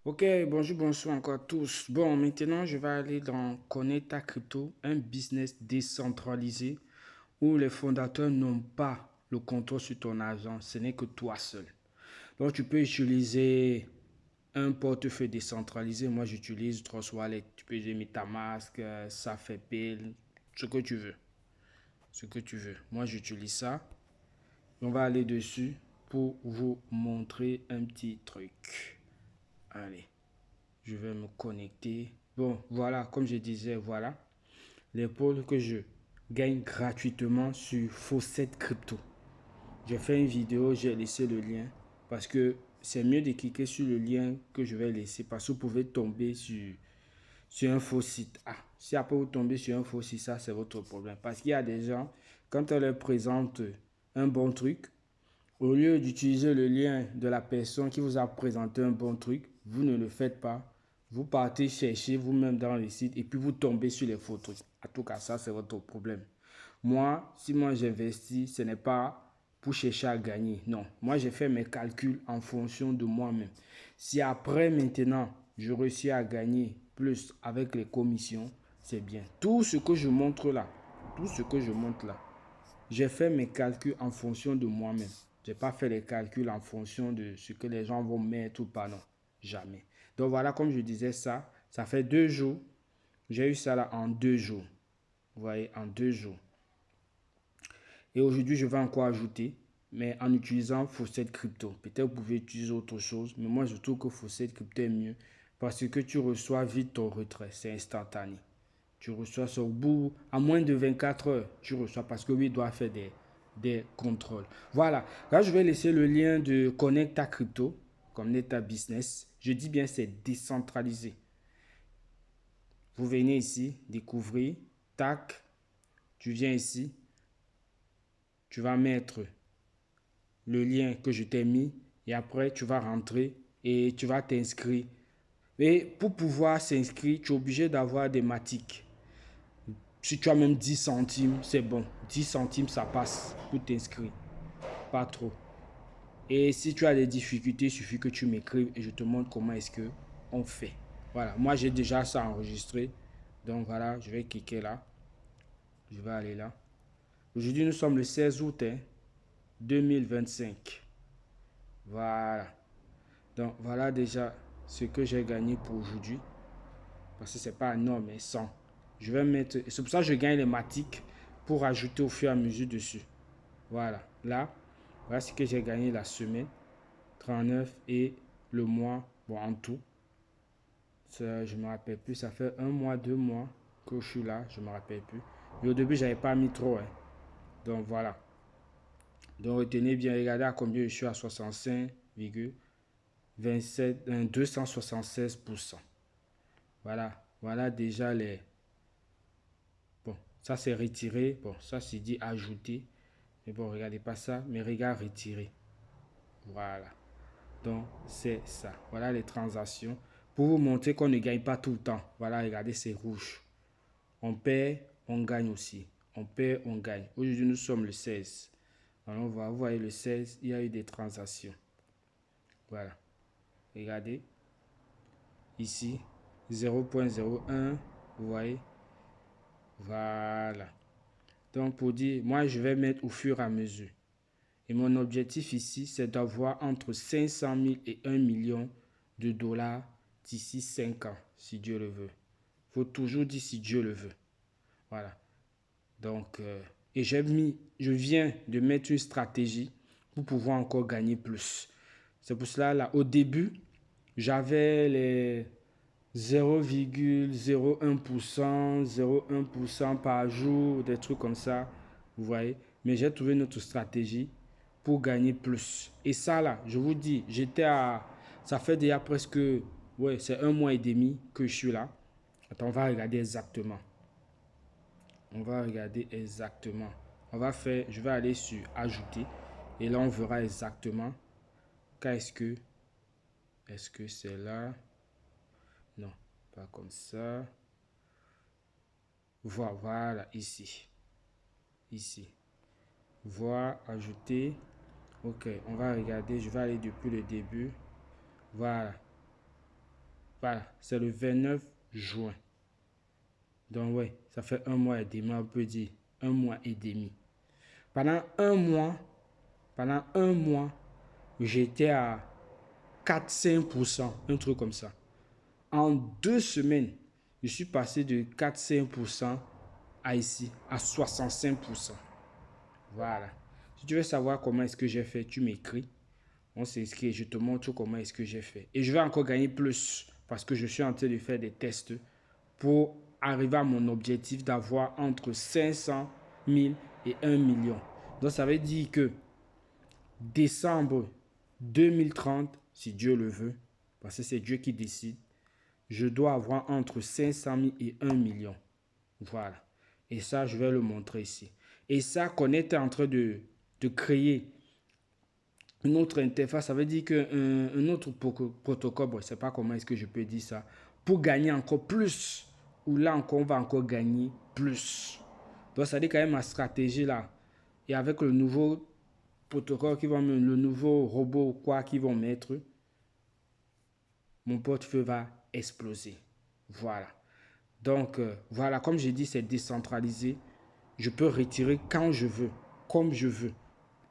Ok, bonjour, bonsoir encore à tous. Bon, maintenant, je vais aller dans Connaître ta crypto, un business décentralisé où les fondateurs n'ont pas le contrôle sur ton argent. Ce n'est que toi seul. Donc, tu peux utiliser un portefeuille décentralisé. Moi, j'utilise Trust Wallet. Tu peux utiliser MetaMask, Safepay, ce que tu veux. Ce que tu veux. Moi, j'utilise ça. On va aller dessus pour vous montrer un petit truc. Allez. Je vais me connecter. Bon, voilà, comme je disais, voilà les pôles que je gagne gratuitement sur Faucet Crypto. J'ai fait une vidéo, j'ai laissé le lien parce que c'est mieux de cliquer sur le lien que je vais laisser parce que vous pouvez tomber sur un faux site. Ah, si après vous tombez sur un faux site, ça c'est votre problème. Parce qu'il y a des gens, quand on leur présente un bon truc, au lieu d'utiliser le lien de la personne qui vous a présenté un bon truc, vous ne le faites pas. Vous partez chercher vous-même dans le site et puis vous tombez sur les faux trucs. En tout cas, ça, c'est votre problème. Moi, si moi j'investis, ce n'est pas pour chercher à gagner. Non, moi j'ai fait mes calculs en fonction de moi-même. Si après maintenant, je réussis à gagner plus avec les commissions, c'est bien. Tout ce que je montre là, tout ce que je montre là, j'ai fait mes calculs en fonction de moi-même. Je n'ai pas fait les calculs en fonction de ce que les gens vont mettre ou pas. Non, jamais. Donc voilà, comme je disais ça fait 2 jours. J'ai eu ça là en 2 jours. Vous voyez, en 2 jours. Et aujourd'hui, je vais encore ajouter, mais en utilisant Faucet Crypto. Peut-être vous pouvez utiliser autre chose, mais moi je trouve que Faucet Crypto est mieux parce que tu reçois vite ton retrait. C'est instantané. Tu reçois ça au bout, à moins de 24 heures, tu reçois parce que oui, il doit faire des contrôles. Voilà. Là, je vais laisser le lien de Connect ta crypto, Connect ta business. Je dis bien, c'est décentralisé. Vous venez ici, découvrir, tac, tu viens ici, tu vas mettre le lien que je t'ai mis et après, tu vas rentrer et tu vas t'inscrire. Et pour pouvoir s'inscrire, tu es obligé d'avoir des matiques. Si tu as même 10 centimes, c'est bon. 10 centimes, ça passe pour t'inscrire. Pas trop. Et si tu as des difficultés, il suffit que tu m'écrives et je te montre comment est-ce que on fait. Voilà, moi j'ai déjà ça enregistré. Donc voilà, je vais cliquer là. Je vais aller là. Aujourd'hui, nous sommes le 16 août 2025. Voilà. Donc voilà déjà ce que j'ai gagné pour aujourd'hui. Parce que c'est pas énorme, mais 100. Je vais mettre. C'est pour ça que je gagne les matiques pour ajouter au fur et à mesure dessus. Voilà. Là, voilà ce que j'ai gagné la semaine. 39 et le mois. Bon, en tout. Ça, je me rappelle plus. Ça fait 1 mois, 2 mois que je suis là. Je me rappelle plus. Mais au début, j'avais pas mis trop. Hein. Donc voilà. Donc retenez bien, regardez à combien je suis à 65,27, 276%. Voilà. Voilà déjà les. Bon, ça c'est retiré. Bon, ça c'est dit ajouter. Mais bon, regardez pas ça. Mais regarde retirer. Voilà. Donc, c'est ça. Voilà les transactions. Pour vous montrer qu'on ne gagne pas tout le temps. Voilà, regardez, c'est rouge. On perd, on gagne aussi. On perd, on gagne. Aujourd'hui, nous sommes le 16. Alors, on va, vous voyez le 16, il y a eu des transactions. Voilà. Regardez. Ici, 0,01. Vous voyez. Voilà. Donc, pour dire, moi, je vais mettre au fur et à mesure. Et mon objectif ici, c'est d'avoir entre 500 000 et 1 million de dollars d'ici 5 ans, si Dieu le veut. Il faut toujours dire si Dieu le veut. Voilà. Donc, et je viens de mettre une stratégie pour pouvoir encore gagner plus. C'est pour cela, là, au début, j'avais les 0,01%, 0,1% par jour, des trucs comme ça. Vous voyez. Mais j'ai trouvé notre stratégie pour gagner plus. Et ça, là, je vous dis, j'étais à. Ça fait déjà presque. Ouais, c'est 1 mois et demi que je suis là. Attends, on va regarder exactement. On va regarder exactement. On va faire. Je vais aller sur ajouter. Et là, on verra exactement. Qu'est-ce que. Est-ce que c'est là? Non, pas comme ça. Voilà, ici. Ici. Voir, ajouter. Ok, on va regarder. Je vais aller depuis le début. Voilà. Voilà, c'est le 29 juin. Donc, ouais, ça fait un mois et demi, on peut dire un mois et demi. Pendant un mois, j'étais à 4-5%, un truc comme ça. En 2 semaines, je suis passé de 4-5% à ici, à 65%. Voilà. Si tu veux savoir comment est-ce que j'ai fait, tu m'écris. On s'inscrit et je te montre comment est-ce que j'ai fait. Et je vais encore gagner plus parce que je suis en train de faire des tests pour arriver à mon objectif d'avoir entre 500 000 et 1 million. Donc ça veut dire que décembre 2030, si Dieu le veut, parce que c'est Dieu qui décide, je dois avoir entre 500 000 et 1 million. Voilà. Et ça, je vais le montrer ici. Et ça, qu'on est en train de créer une autre interface, ça veut dire qu'un autre protocole, bon, je ne sais pas comment est-ce que je peux dire ça, pour gagner encore plus, ou là encore, on va encore gagner plus. Donc, ça dit quand même ma stratégie là. Et avec le nouveau protocole qui vont le nouveau robot quoi qu'ils vont mettre, mon portefeuille va exploser. Voilà. Donc, voilà, comme j'ai dit, c'est décentralisé. Je peux retirer quand je veux, comme je veux.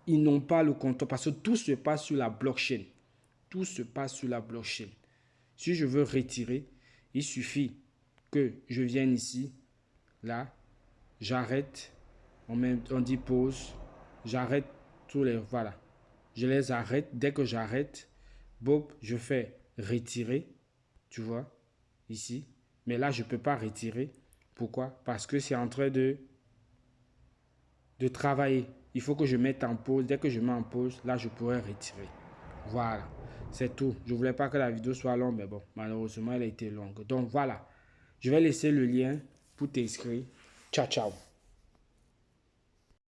Ils n'ont pas le contrôle parce que tout se passe sur la blockchain. Tout se passe sur la blockchain. Si je veux retirer, il suffit que je vienne ici, là, j'arrête, on dit pause, j'arrête tous les, voilà. Je les arrête, dès que j'arrête, Bob, je fais retirer, tu vois, ici. Mais là, je ne peux pas retirer. Pourquoi? Parce que c'est en train de travailler. Il faut que je mette en pause. Dès que je mets en pause, là, je pourrais retirer. Voilà, c'est tout. Je ne voulais pas que la vidéo soit longue, mais bon, malheureusement, elle a été longue. Donc, voilà. Je vais laisser le lien pour t'inscrire. Ciao, ciao.